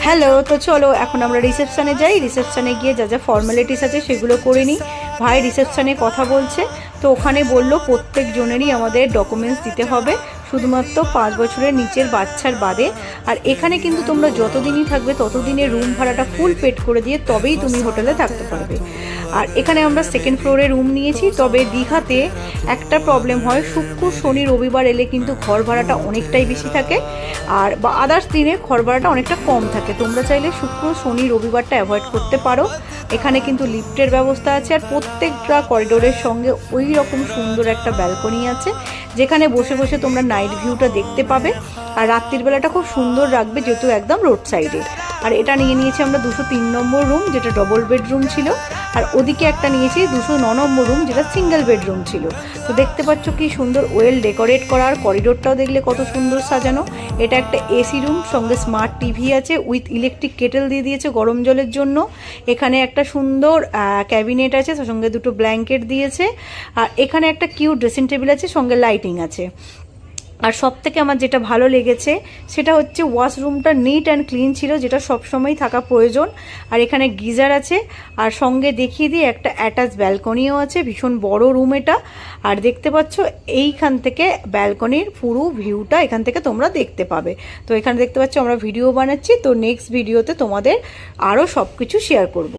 Hello, তো চলো এখন আমরা রিসেপশানে যাই। রিসেপশানে গিয়ে যা যা ফর্মালিটিস আছে সেগুলো করে নিই। ভাই রিসেপশানে কথা বলছে, তো ওখানে বললো প্রত্যেক জনেরই আমাদের ডকুমেন্টস দিতে হবে, শুধুমাত্র 5 বছরের নিচের বাচ্চার বাদে। আর এখানে কিন্তু তোমরা যতদিনই থাকবে ততদিনের রুম ভাড়াটা ফুল পেড করে দিয়ে তবেই তুমি হোটেলে থাকতে পারবে। আর এখানে আমরা সেকেন্ড ফ্লোরে রুম নিয়েছি। তবে দীঘাতে একটা প্রবলেম হয়, শুক্র শনি রবিবার এলে কিন্তু ঘর ভাড়াটা অনেকটাই বেশি থাকে, আর বা আদার্স দিনে ঘর ভাড়াটা অনেকটা কম থাকে। তোমরা চাইলে শুক্র শনি রবিবারটা অ্যাভয়েড করতে পারো। এখানে কিন্তু লিফটের ব্যবস্থা আছে, আর প্রত্যেকটা করিডোরের সঙ্গে ওই রকম সুন্দর একটা ব্যালকনি আছে, যেখানে বসে বসে তোমরা নাইট ভিউটা দেখতে পাবে। আর রাত্রির বেলাটা খুব সুন্দর রাখবে, যেহেতু একদম রোড সাইডে। আর এটা নিয়েছি আমরা 203 নম্বর রুম, যেটা ডবল বেডরুম ছিল। আর ওদিকে একটা নিয়েছি 209 নম্বর রুম, যেটা সিঙ্গেল বেডরুম ছিল। তো দেখতে পাচ্ছ কি সুন্দর ওয়েল ডেকোরেট করা, আর করিডোরটাও দেখলে কত সুন্দর সাজানো। এটা একটা এসি রুম, সঙ্গে স্মার্ট টিভি আছে, উইথ ইলেকট্রিক কেটেল দিয়ে দিয়েছে গরম জলের জন্য। এখানে একটা সুন্দর ক্যাবিনেট আছে, সঙ্গে দুটো ব্ল্যাঙ্কেট দিয়েছে। আর এখানে একটা কিউট ড্রেসিং টেবিল আছে, সঙ্গে লাইটিং আছে। আর সব থেকে আমার যেটা ভালো লেগেছে সেটা হচ্ছে ওয়াশরুমটা নিট অ্যান্ড ক্লিন ছিল, যেটা সবসময় থাকা প্রয়োজন। আর এখানে গিজার আছে, আর সঙ্গে দেখিয়ে দিই একটা অ্যাটাচ ব্যালকনিও আছে। ভীষণ বড় রুম এটা। আর দেখতে পাচ্ছ এইখান থেকে ব্যালকনির পুরো ভিউটা এখান থেকে তোমরা দেখতে পাবে। তো এখানে দেখতে পাচ্ছ আমরা ভিডিও বানাচ্ছি, তো নেক্সট ভিডিওতে তোমাদের আরও সব কিছু শেয়ার করব।